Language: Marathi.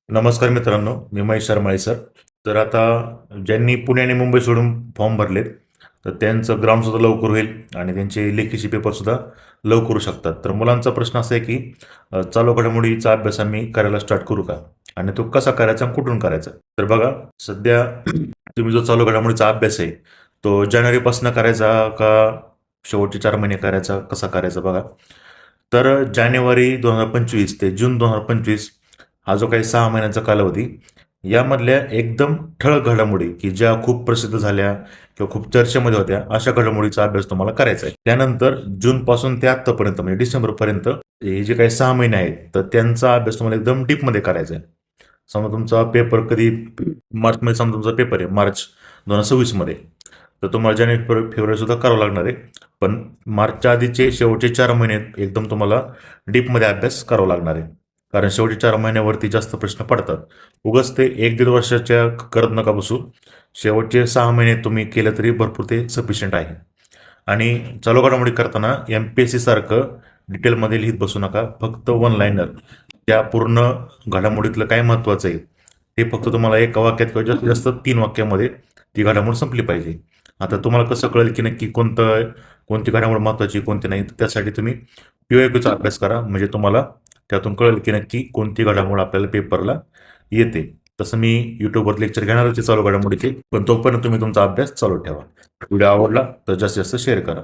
नमस्कार मित्रांनो, मी महेश शर्माळे सर. तर आता ज्यांनी पुणे आणि मुंबई सोडून फॉर्म भरलेत, तर त्यांचं ग्राउंडसुद्धा लवकर होईल आणि त्यांचे लेखीचे पेपरसुद्धा लवकर होऊ शकतात. तर मुलांचा प्रश्न असा आहे की चालू घडामोडीचा अभ्यास आम्ही करायला स्टार्ट करू का? आणि तो कसा करायचा आणि कुठून करायचा? तर बघा, सध्या तुम्ही जो चालू घडामोडीचा अभ्यास आहे, तो जानेवारीपासून करायचा का शेवटचे 4 महिने करायचा, कसा करायचा बघा. तर जानेवारी 2025 ते जून 2025 हा जो काही 6 महिन्यांचा कालावधी, यामधल्या एकदम ठळक घडामोडी की ज्या खूप प्रसिद्ध झाल्या किंवा खूप चर्चेमध्ये होत्या, अशा घडामोडीचा अभ्यास तुम्हाला करायचा आहे. त्यानंतर जूनपासून ते आत्तापर्यंत म्हणजे डिसेंबरपर्यंत हे जे काही 6 महिने आहेत, तर त्यांचा अभ्यास तुम्हाला एकदम डीपमध्ये करायचा आहे. समजा तुमचा पेपर कधी मार्चमध्ये, समजा तुमचा पेपर आहे मार्च 2026 मध्ये, तर तुम्हाला जानेवारी फेब्रुवारी सुद्धा करावं लागणार आहे. पण मार्चच्या आधीचे शेवटचे 4 महिने एकदम तुम्हाला डीपमध्ये अभ्यास करावा लागणार आहे. कारण शेवटच्या 4 महिन्यावरती जास्त प्रश्न पडतात. उगाच ते 1-1.5 वर्षाच्या करत नका बसू. शेवटचे 6 महिने तुम्ही केलं तरी भरपूर ते सफिशियंट आहे. आणि चालू घडामोडी करताना MPSC सारखं डिटेलमध्ये लिहित बसू नका. फक्त वन लाईनर, त्या पूर्ण घडामोडीतलं काय महत्त्वाचं आहे, ते फक्त तुम्हाला एका वाक्यात किंवा जास्तीत जास्त 3 वाक्यामध्ये ती घडामोड संपली पाहिजे. आता तुम्हाला कसं कळेल की नक्की कोणती घडामोड महत्त्वाची, कोणती नाही, तर त्यासाठी तुम्ही PYQचा अभ्यास करा. म्हणजे तुम्हाला त्यातून कळेल की नक्की कोणती घडामोड आपल्याला पेपरला येते. तसं मी युट्यूबवर लेक्चर घेणारच आहे चालू घडामोडीचे, पण तोपर्यंत तुम्ही तुमचा अभ्यास चालू ठेवा. व्हिडिओ आवडला तर जास्तीत जास्त शेअर करा.